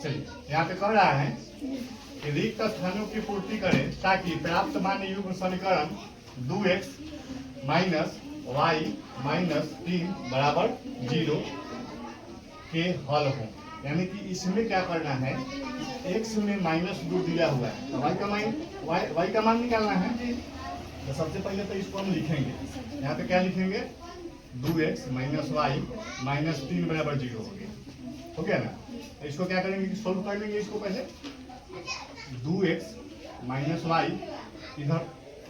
चलिए यहाँ पे कह रहा है कि रिक्त स्थानों की पूर्ति करें ताकि प्राप्त मान युग्म समीकरण 2x माइनस वाई माइनस 3 बराबर 0 के हल हो। यानी कि इसमें क्या करना है, x में -2 दिया हुआ है तो y का मान निकालना है। तो सबसे पहले तो इसको हम लिखेंगे, यहाँ पे क्या लिखेंगे, 2x माइनस वाई माइनस 3 बराबर 0 हो गया ना। तो इसको क्या करेंगे, सोल्व कर लेंगे इसको पहले। 2x माइनस वाई इधर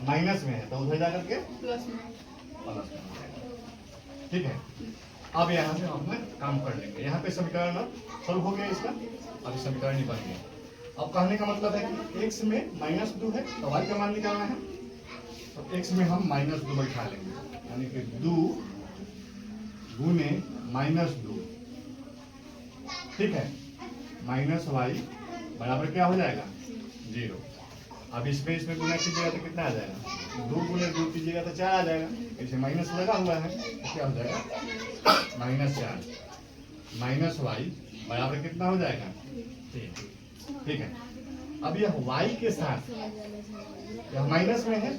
माइनस में है तो उधर जाकर के प्लस में, ठीक है। अब यहाँ से हम काम कर लेंगे, यहाँ पे समीकरण सोल्व हो गया इसका, अभी समीकरण ही बन गया। अब कहने का मतलब है कि x में -2 है तो y का मान निकालना है, तो x में हम -2 बैठा लेंगे, यानी कि 2 गुने -2, ठीक है, माइनस वाई बराबर क्या हो जाएगा 0। अब इसमें गुना कीजिएगा तो कितना आ जाएगा, 2 गुने 2 कीजिएगा तो 4 आ जाएगा, इसे माइनस लगा हुआ है तो क्या हो जाएगा -4 माइनस वाई बराबर कितना हो जाएगा 3, ठीक है। अब यह y के साथ यह माइनस में है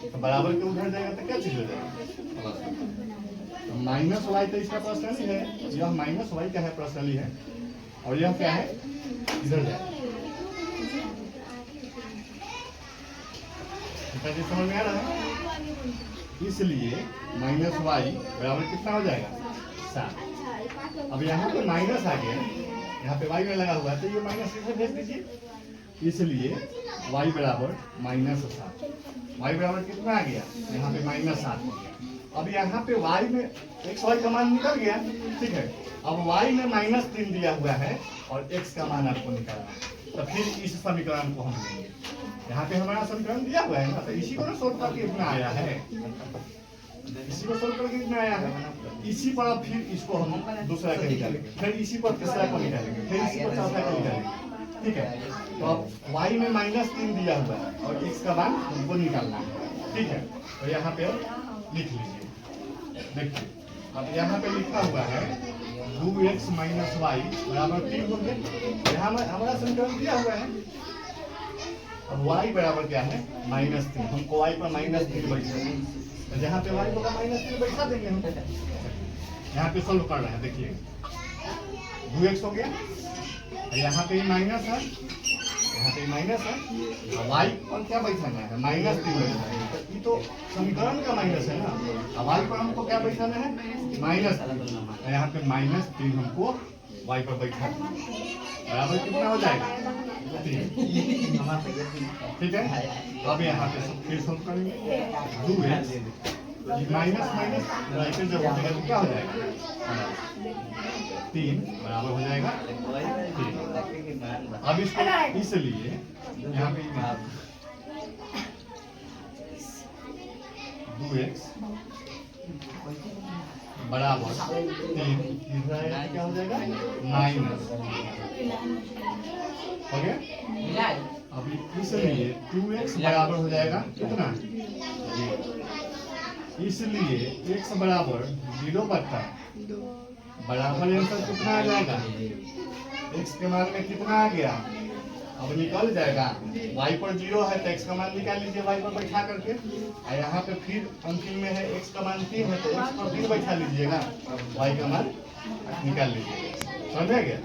तो बराबर के उधर जाएगा तो क्या चीज हो जाएगा, तो माइनस वाई तो इसका पर्सनली है, यह माइनस वाई का है पर्सनली है, और यह क्या है इधर जाएगा। समझ में आ रहा है, इसलिए माइनस वाई बराबर कितना हो जाएगा 7। अब यहाँ पे माइनस आ गया, यहाँ पे वाई में लगा हुआ है तो ये माइनस इधर भेज दीजिए, इसलिए y बराबर -7। y बराबर कितना आ गया, यहाँ पे -7 हो गया। अब यहाँ पे y में x y का मान निकल गया, ठीक है। अब y में -3 दिया हुआ है और x का मान आपको निकालना है, तो फिर इस समीकरण को हम लेंगे। यहाँ पे हमारा समीकरण दिया हुआ है ना, तो इसी को ना सोल्व करके इतना आया है, इसी को सोल्व करके इतना आया है, इसी पर अब फिर इसको हम दूसरा का निकालेंगे, फिर इसी पर तीसरा को निकालेंगे, फिर इसी पर चौथा को निकालेंगे, ठीक है। तो अब y में -3 दिया हुआ है और x का मान हमको निकालना है, ठीक है। तो यहाँ पे लिख लीजिए, देखिए अब यहाँ पे लिखा हुआ है 2x माइनस वाई बराबर 3 होंगे, यहाँ हमारा समीकरण दिया हुआ है। अब y बराबर क्या है -3, हमको y पर -3 बैठा है, तो जहाँ पे y होगा -3 बैठा देंगे हम। यहाँ पे सोल्व कर रहे हैं, देखिए 2x हो गया, यहाँ पे माइनस है, यहाँ पे माइनस है, y पर क्या बैठाना है -3 बैठाना है, तो ये तो समीकरण का माइनस है ना। अब y पर हमको क्या बैठाना है -3, यहाँ पे -3 हमको y पर बैठा बराबर कितना हो जाएगा 3, ठीक है। अब यहाँ पे फिर सोल्व करेंगे, 2x माइनस जब हो जाएगा तो क्या हो जाएगा 3 बराबर हो जाएगा 3। अब इसको इसलिए यहाँ पे 2x बराबर 3 क्या हो जाएगा माइनस हो गया। अभी इसलिए 2x बराबर हो जाएगा कितना, इसलिए x बराबर 0 बराबर आंसर कितना आ जाएगा, x के मान में कितना आ गया, अब निकल जाएगा। y पर 0 है तो x का मान निकाल लीजिए y पर बैठा करके, और यहाँ पे फिर अंतिम में है x का मान 3 है तो x पर फिर बैठा लीजिएगा, y का मान निकाल लीजिएगा, समझ गया।